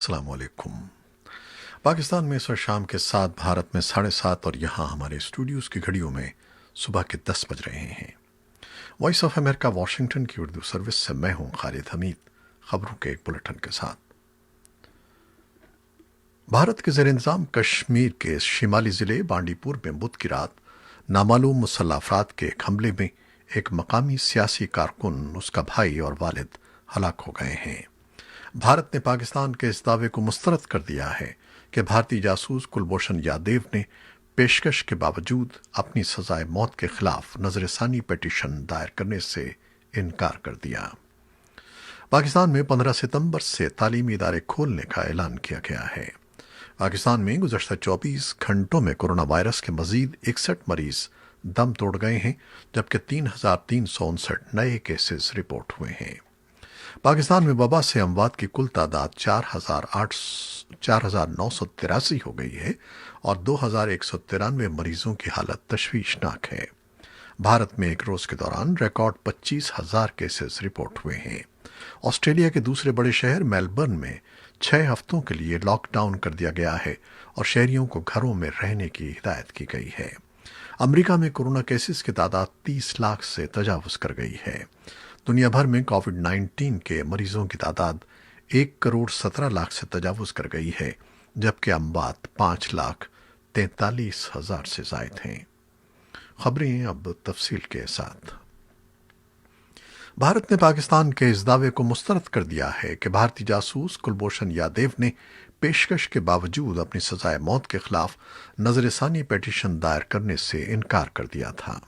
السلام علیکم۔ پاکستان میں اس وقت شام کے 7، بھارت میں 7:30 اور یہاں ہمارے اسٹوڈیوز کی گھڑیوں میں صبح کے 10 بج رہے ہیں۔ وائس آف امریکہ واشنگٹن کی اردو سروس سے میں ہوں خالد حمید، خبروں کے ایک بلٹن کے ساتھ۔ بھارت کے زیر انتظام کشمیر کے شمالی ضلع بانڈی پور میں بدھ کی رات نامعلوم مسلح افراد کے ایک حملے میں ایک مقامی سیاسی کارکن، اس کا بھائی اور والد ہلاک ہو گئے ہیں۔ بھارت نے پاکستان کے اس دعوے کو مسترد کر دیا ہے کہ بھارتی جاسوس کلبھوشن یادیو نے پیشکش کے باوجود اپنی سزائے موت کے خلاف نظر ثانی پٹیشن دائر کرنے سے انکار کر دیا۔ پاکستان میں 15 ستمبر سے تعلیمی ادارے کھولنے کا اعلان کیا گیا ہے۔ پاکستان میں گزشتہ 24 گھنٹوں میں کورونا وائرس کے مزید 61 مریض دم توڑ گئے ہیں، جبکہ 3,359 نئے کیسز رپورٹ ہوئے ہیں۔ پاکستان میں وبا سے اموات کی کل تعداد 4,983 ہو گئی ہے اور 2,193 مریضوں کی حالت تشویشناک ہے۔ بھارت میں ایک روز کے دوران ریکارڈ 25,000 کیسز رپورٹ ہوئے ہیں۔ آسٹریلیا کے دوسرے بڑے شہر میلبرن میں 6 ہفتوں کے لیے لاک ڈاؤن کر دیا گیا ہے اور شہریوں کو گھروں میں رہنے کی ہدایت کی گئی ہے۔ امریکہ میں کورونا کیسز کی تعداد 30 لاکھ سے تجاوز کر گئی ہے۔ دنیا بھر میں کووڈ 19 کے مریضوں کی تعداد 1,17,00,000 سے تجاوز کر گئی ہے، جبکہ اموات 5,43,000 سے زائد ہیں۔ خبریں اب تفصیل کے ساتھ۔ بھارت نے پاکستان کے اس دعوے کو مسترد کر دیا ہے کہ بھارتی جاسوس کلبھوشن یادیو نے پیشکش کے باوجود اپنی سزائے موت کے خلاف نظر ثانی پٹیشن دائر کرنے سے انکار کر دیا تھا۔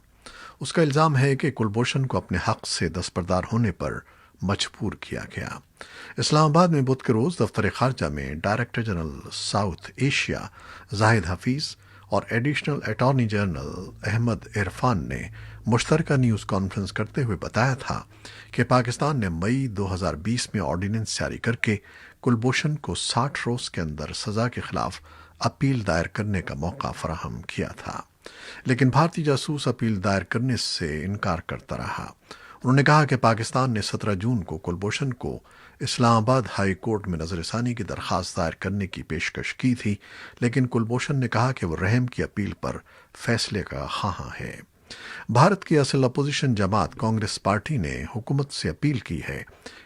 اس کا الزام ہے کہ کلبھوشن کو اپنے حق سے دستبردار ہونے پر مجبور کیا گیا۔ اسلام آباد میں بدھ کے روز دفتر خارجہ میں director general south Asia Zahid Hafeez اور additional attorney general Ahmed Irfan نے مشترکہ نیوز کانفرنس کرتے ہوئے بتایا تھا کہ پاکستان نے مئی 2020 میں آرڈیننس جاری کر کے کلبھوشن کو 60 روز کے اندر سزا کے خلاف اپیل دائر کرنے کا موقع فراہم کیا تھا، لیکن بھارتی جاسوس اپیل دائر کرنے سے انکار کرتا رہا۔ انہوں نے کہا کہ پاکستان نے 17 جون کو کلبھوشن کو اسلام آباد ہائی کورٹ میں نظر ثانی کی درخواست دائر کرنے کی پیشکش کی تھی، لیکن کلبھوشن نے کہا کہ وہ رحم کی اپیل پر فیصلے کا خواہاں ہے۔ بھارت کی اصل اپوزیشن جماعت کانگریس پارٹی نے حکومت سے اپیل کی ہے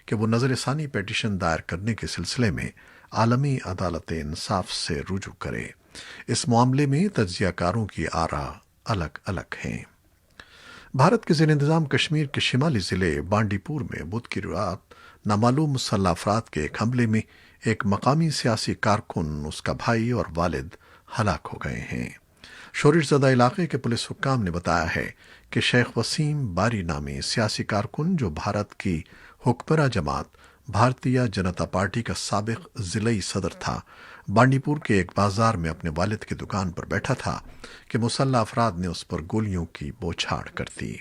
کہ وہ نظر ثانی پٹیشن دائر کرنے کے سلسلے میں عالمی عدالت انصاف سے رجوع کرے۔ اس معاملے میں تجزیہ کاروں کی آراء الگ الگ ہیں۔ بھارت کے زیر انتظام کشمیر کے شمالی ضلع بانڈی پور میں بدھ کی رات نامعلوم مسلح افراد کے ایک حملے میں ایک مقامی سیاسی کارکن، اس کا بھائی اور والد ہلاک ہو گئے ہیں۔ شورش زدہ علاقے کے پولیس حکام نے بتایا ہے کہ شیخ وسیم باری نامی سیاسی کارکن، جو بھارت کی حکمراں جماعت بھارتیہ جنتا پارٹی کا سابق ضلعی صدر تھا، بانڈی پور کے ایک بازار میں اپنے والد کی دکان پر بیٹھا تھا کہ مسلح افراد نے اس پر گولیوں کی بوچھاڑ کر دی۔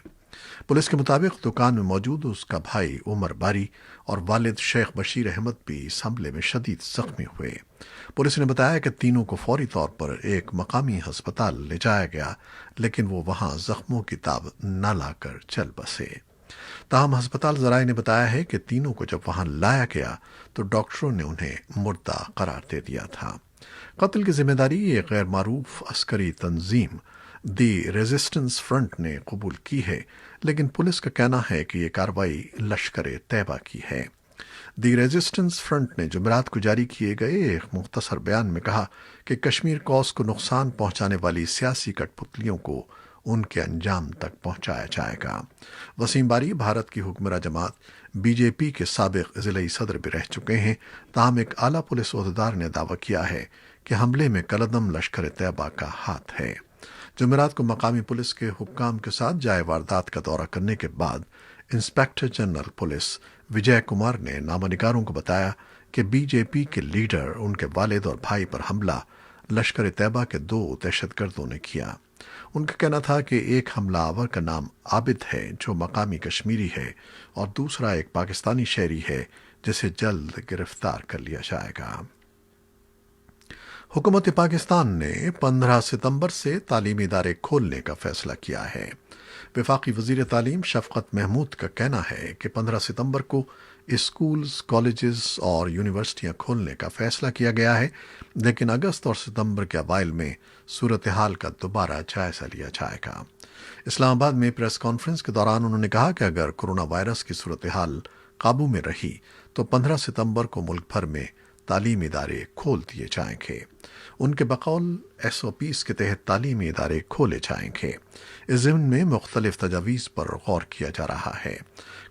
پولیس کے مطابق دکان میں موجود اس کا بھائی عمر باری اور والد شیخ بشیر احمد بھی اس حملے میں شدید زخمی ہوئے۔ پولیس نے بتایا کہ تینوں کو فوری طور پر ایک مقامی ہسپتال لے جایا گیا، لیکن وہ وہاں زخموں کی تاب نہ لا کر چل بسے۔ تاہم ہسپتال ذرائع نے بتایا ہے کہ تینوں کو جب وہاں لایا گیا تو ڈاکٹروں نے انہیں مردہ قرار دے دیا تھا۔ قتل کی ذمہ داری ایک غیر معروف عسکری تنظیم دی ریزسٹنس فرنٹ نے قبول کی ہے، لیکن پولیس کا کہنا ہے کہ یہ کارروائی لشکر طیبہ کی ہے۔ دی ریزسٹنس فرنٹ نے جمعرات کو جاری کیے گئے ایک مختصر بیان میں کہا کہ کشمیر کوس کو نقصان پہنچانے والی سیاسی کٹ پتلیوں کو ان کے انجام تک پہنچایا جائے گا۔ وسیم باری بھارت کی حکمراں جماعت بی جے پی کے سابق ضلعی صدر بھی رہ چکے ہیں، تاہم ایک اعلیٰ پولیس عہدیدار نے دعویٰ کیا ہے کہ حملے میں کلعدم لشکر طیبہ کا ہاتھ ہے۔ جمعرات کو مقامی پولیس کے حکام کے ساتھ جائے واردات کا دورہ کرنے کے بعد انسپکٹر جنرل پولیس وجے کمار نے نامہ نگاروں کو بتایا کہ بی جے پی کے لیڈر، ان کے والد اور بھائی پر حملہ لشکر طیبہ کے 2 دہشت گردوں نے کیا۔ ان کا کہنا تھا کہ ایک حملہ آور کا نام عابد ہے، جو مقامی کشمیری ہے، اور دوسرا ایک پاکستانی شہری ہے جسے جلد گرفتار کر لیا جائے گا۔ حکومت پاکستان نے 15 ستمبر سے تعلیمی ادارے کھولنے کا فیصلہ کیا ہے۔ وفاقی وزیر تعلیم شفقت محمود کا کہنا ہے کہ 15 ستمبر کو اسکولز، کالجز اور یونیورسٹیاں کھولنے کا فیصلہ کیا گیا ہے، لیکن اگست اور ستمبر کے اوائل میں صورتحال کا دوبارہ جائزہ لیا جائے گا۔ اسلام آباد میں پریس کانفرنس کے دوران انہوں نے کہا کہ اگر کورونا وائرس کی صورتحال قابو میں رہی تو 15 ستمبر کو ملک بھر میں تعلیمی ادارے کھول دیے جائیں گے۔ ان کے بقول ایس او پیز کے تحت تعلیمی ادارے کھولے جائیں گے۔ اس ضمن میں مختلف تجاویز پر غور کیا جا رہا ہے۔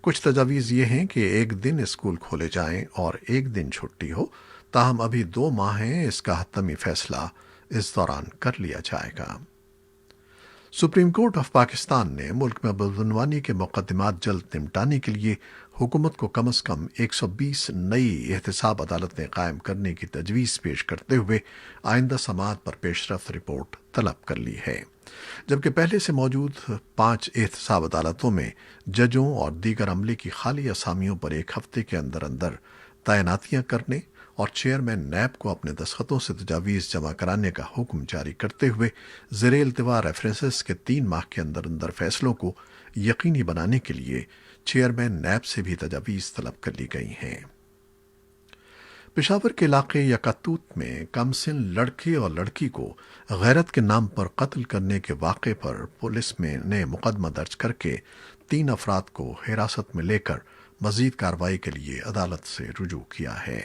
کچھ تجاویز یہ ہیں کہ ایک دن اسکول کھولے جائیں اور ایک دن چھٹی ہو، تاہم ابھی 2 ماہ ہیں، اس کا حتمی فیصلہ اس دوران کر لیا جائے گا۔ سپریم کورٹ آف پاکستان نے ملک میں بدعنوانی کے مقدمات جلد نمٹانے کے لیے حکومت کو کم از کم 120 نئی احتساب عدالتیں قائم کرنے کی تجویز پیش کرتے ہوئے آئندہ سماعت پر پیش رفت رپورٹ طلب کر لی ہے، جبکہ پہلے سے موجود 5 احتساب عدالتوں میں ججوں اور دیگر عملے کی خالی اسامیوں پر ایک ہفتے کے اندر اندر تعیناتیاں کرنے اور چیئرمین نیب کو اپنے دستخطوں سے تجاویز جمع کرانے کا حکم جاری کرتے ہوئے زیر التوا ریفرنسز کے 3 ماہ کے اندر اندر فیصلوں کو یقینی بنانے کے لیے چیئرمین نیب سے بھی تجاویز طلب کر لی گئی ہیں۔ پشاور کے علاقے یکاتوت میں کمسن لڑکے اور لڑکی کو غیرت کے نام پر قتل کرنے کے واقعے پر پولیس نے مقدمہ درج کر کے 3 افراد کو حراست میں لے کر مزید کارروائی کے لیے عدالت سے رجوع کیا ہے۔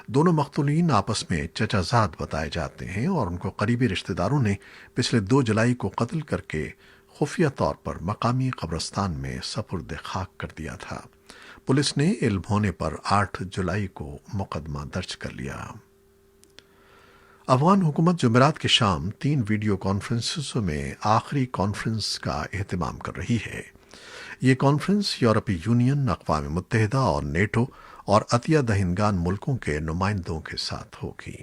دونوں مقتولین آپس میں چچا زاد بتائے جاتے ہیں اور ان کو قریبی رشتہ داروں نے پچھلے 2 جولائی کو قتل کر کے خفیہ طور پر مقامی قبرستان میں سپرد خاک کر دیا تھا۔ پولیس نے علم ہونے پر 8 جولائی کو مقدمہ درج کر لیا۔ افغان حکومت جمعرات کی شام 3 ویڈیو کانفرنسوں میں آخری کانفرنس کا اہتمام کر رہی ہے۔ یہ کانفرنس یورپی یونین، اقوام متحدہ اور نیٹو اور عطیہ دہندگان ملکوں کے نمائندوں کے ساتھ ہوگی۔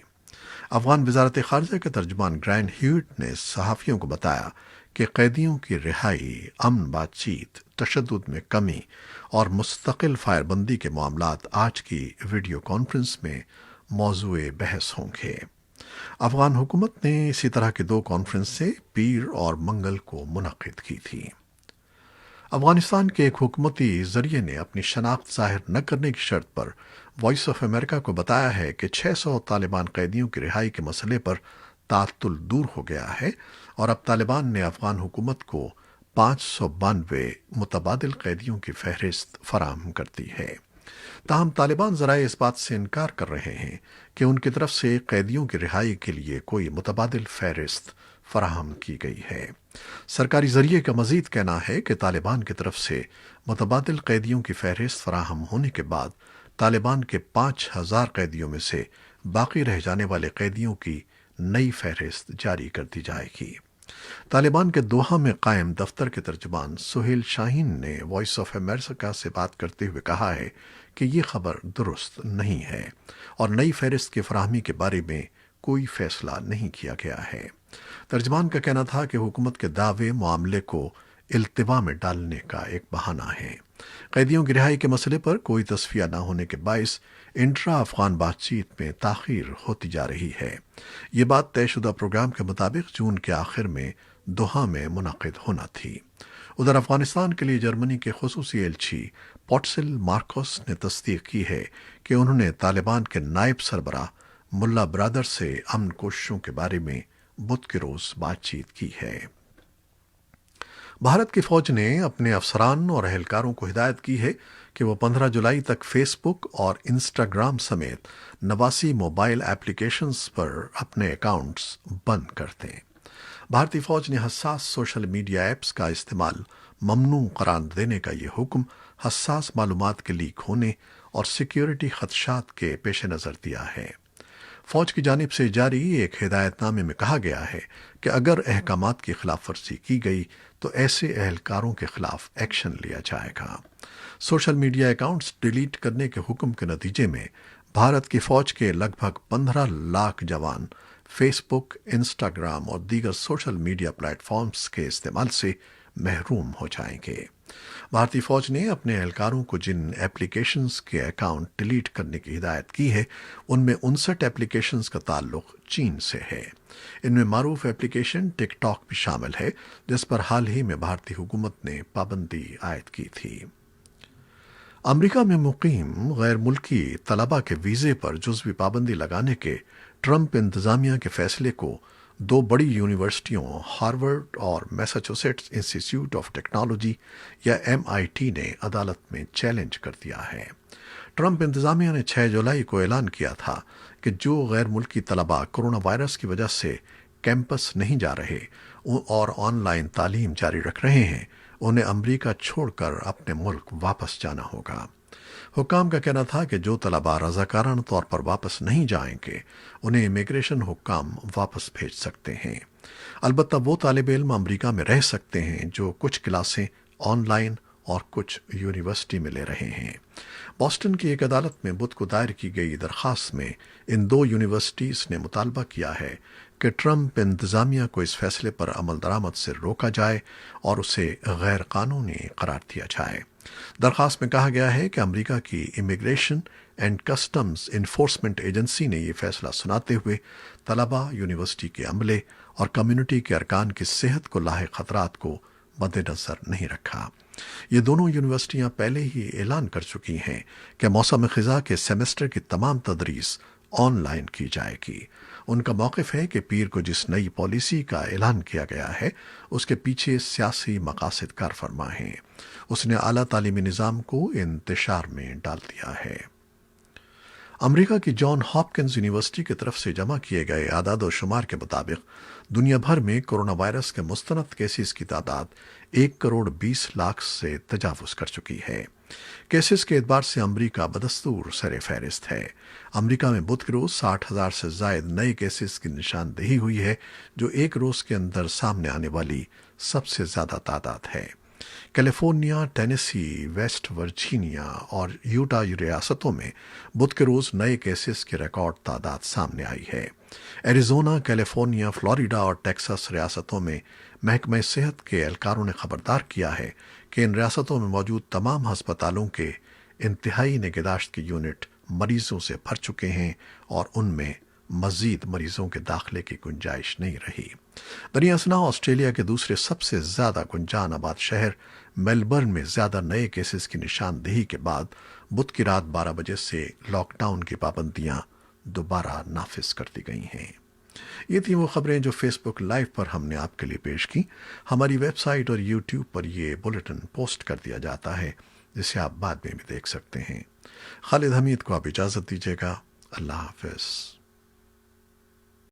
افغان وزارت خارجہ کے ترجمان گرائن ہیوٹ نے صحافیوں کو بتایا کہ قیدیوں کی رہائی، امن بات چیت، تشدد میں کمی اور مستقل فائر بندی کے معاملات آج کی ویڈیو کانفرنس میں موضوع بحث ہوں گے۔ افغان حکومت نے اسی طرح کی 2 کانفرنسیں پیر اور منگل کو منعقد کی تھیں۔ افغانستان کے ایک حکومتی ذریعے نے اپنی شناخت ظاہر نہ کرنے کی شرط پر وائس آف امریکہ کو بتایا ہے کہ 600 طالبان قیدیوں کی رہائی کے مسئلے پر تعطل دور ہو گیا ہے اور اب طالبان نے افغان حکومت کو 592 متبادل قیدیوں کی فہرست فراہم کر دی ہے۔ تاہم طالبان ذرائع اس بات سے انکار کر رہے ہیں کہ ان کی طرف سے قیدیوں کی رہائی کے لیے کوئی متبادل فہرست فراہم کی گئی ہے۔ سرکاری ذریعے کا مزید کہنا ہے کہ طالبان کی طرف سے متبادل قیدیوں کی فہرست فراہم ہونے کے بعد طالبان کے 5000 قیدیوں میں سے باقی رہ جانے والے قیدیوں کی نئی فہرست جاری کر دی جائے گی۔ طالبان کے دوحہ میں قائم دفتر کے ترجمان سہیل شاہین نے وائس آف امریکہ سے بات کرتے ہوئے کہا ہے کہ یہ خبر درست نہیں ہے اور نئی فہرست کی فراہمی کے بارے میں کوئی فیصلہ نہیں کیا گیا ہے۔ ترجمان کا کہنا تھا کہ حکومت کے دعوے معاملے کو التوا میں ڈالنے کا ایک بہانہ ہے۔ قیدیوں کی رہائی کے مسئلے پر کوئی تصفیہ نہ ہونے کے باعث انٹرا افغان بات چیت میں تاخیر ہوتی جا رہی ہے۔ یہ بات طے شدہ پروگرام کے مطابق جون کے آخر میں دوحہ میں منعقد ہونا تھی۔ ادھر افغانستان کے لیے جرمنی کے خصوصی ایلچی پوٹسل مارکوس نے تصدیق کی ہے کہ انہوں نے طالبان کے نائب سربراہ ملا برادر سے امن کوششوں کے بارے میں بدھ کے روز بات چیت کی ہے۔ بھارت کی فوج نے اپنے افسران اور اہلکاروں کو ہدایت کی ہے کہ وہ 15 جولائی تک فیس بک اور انسٹاگرام سمیت 89 موبائل ایپلیکیشنز پر اپنے اکاؤنٹس بند کر دیں۔ بھارتی فوج نے حساس سوشل میڈیا ایپس کا استعمال ممنوع قرار دینے کا یہ حکم حساس معلومات کے لیک ہونے اور سیکیورٹی خدشات کے پیش نظر دیا ہے۔ فوج کی جانب سے جاری ایک ہدایت نامے میں کہا گیا ہے کہ اگر احکامات کی خلاف ورزی کی گئی تو ایسے اہلکاروں کے خلاف ایکشن لیا جائے گا۔ سوشل میڈیا اکاؤنٹس ڈیلیٹ کرنے کے حکم کے نتیجے میں بھارت کی فوج کے لگ بھگ 15 لاکھ جوان فیس بک، انسٹاگرام اور دیگر سوشل میڈیا پلیٹ فارمز کے استعمال سے محروم ہو جائیں گے۔ بھارتی فوج نے اپنے اہلکاروں کو جن ایپلیکیشنز کے اکاؤنٹ ڈیلیٹ کرنے کی ہدایت کی ہے ان میں 59 ایپلیکیشنز کا تعلق چین سے ہے۔ ان میں معروف ایپلیکیشن ٹک ٹاک بھی شامل ہے، جس پر حال ہی میں بھارتی حکومت نے پابندی عائد کی تھی۔ امریکہ میں مقیم غیر ملکی طلبہ کے ویزے پر جزوی پابندی لگانے کے ٹرمپ انتظامیہ کے فیصلے کو دو بڑی یونیورسٹیوں ہارورڈ اور میساچوسیٹس انسٹی ٹیوٹ آف ٹیکنالوجی یا MIT نے عدالت میں چیلنج کر دیا ہے۔ ٹرمپ انتظامیہ نے 6 جولائی کو اعلان کیا تھا کہ جو غیر ملکی طلبہ کورونا وائرس کی وجہ سے کیمپس نہیں جا رہے اور آن لائن تعلیم جاری رکھ رہے ہیں، انہیں امریکہ چھوڑ کر اپنے ملک واپس جانا ہوگا۔ حکام کا کہنا تھا کہ جو طلبہ رضاکارانہ طور پر واپس نہیں جائیں گے انہیں امیگریشن حکام واپس بھیج سکتے ہیں۔ البتہ وہ طالب علم امریکہ میں رہ سکتے ہیں جو کچھ کلاسیں آن لائن اور کچھ یونیورسٹی میں لے رہے ہیں۔ بoston کی ایک عدالت میں بدھ کو دائر کی گئی درخواست میں ان دو یونیورسٹیز نے مطالبہ کیا ہے کہ ٹرمپ انتظامیہ کو اس فیصلے پر عمل درآمد سے روکا جائے اور اسے غیر قانونی قرار دیا جائے۔ درخواست میں کہا گیا ہے کہ امریکہ کی immigration and customs enforcement agency نے یہ فیصلہ سناتے ہوئے طلبہ، یونیورسٹی کے عملے اور کمیونٹی کے ارکان کی صحت کو لاحق خطرات کو مد نظر نہیں رکھا۔ یہ دونوں یونیورسٹیاں پہلے ہی اعلان کر چکی ہیں کہ موسم خزاں کے سیمسٹر کی تمام تدریس آن لائن کی جائے گی۔ ان کا موقف ہے کہ پیر کو جس نئی پالیسی کا اعلان کیا گیا ہے اس کے پیچھے سیاسی مقاصد کار فرما ہیں۔ اس نے اعلیٰ تعلیمی نظام کو انتشار میں ڈال دیا ہے۔ امریکہ کی جان ہاپکنز یونیورسٹی کی طرف سے جمع کیے گئے اعداد و شمار کے مطابق دنیا بھر میں کورونا وائرس کے مستند کیسز کی تعداد 1,20,00,000 سے تجاوز کر چکی ہے۔ کیسز کے اعتبار سے امریکہ بدستور سر فہرست ہے۔ امریکہ میں بدھ کے روز 60,000 سے زائد نئے کیسز کی نشاندہی ہوئی ہے، جو ایک روز کے اندر سامنے آنے والی سب سے زیادہ تعداد ہے۔ کیلیفورنیا، ٹینیسی، ویسٹ ورجینیا اور یوٹا ریاستوں میں بدھ کے روز نئے کیسز کی ریکارڈ تعداد سامنے آئی ہے۔ ایریزونا، کیلیفورنیا، فلوریڈا اور ٹیکساس ریاستوں میں محکمہ صحت کے اہلکاروں نے خبردار کیا ہے کہ ان ریاستوں میں موجود تمام ہسپتالوں کے انتہائی نگہداشت کے یونٹ مریضوں سے بھر چکے ہیں اور ان میں مزید مریضوں کے داخلے کی گنجائش نہیں رہی۔ دریں اثنا آسٹریلیا کے دوسرے سب سے زیادہ گنجان آباد شہر میلبرن میں زیادہ نئے کیسز کی نشاندہی کے بعد بدھ کی رات 12 بجے سے لاک ڈاؤن کی پابندیاں دوبارہ نافذ کر دی گئی ہیں۔ یہ تھیں وہ خبریں جو فیس بک لائیو پر ہم نے آپ کے لیے پیش کی۔ ہماری ویب سائٹ اور یوٹیوب پر یہ بلیٹن پوسٹ کر دیا جاتا ہے، جسے آپ بعد میں بھی دیکھ سکتے ہیں۔ خالد حمید کو آپ اجازت دیجیے گا۔ اللہ حافظ۔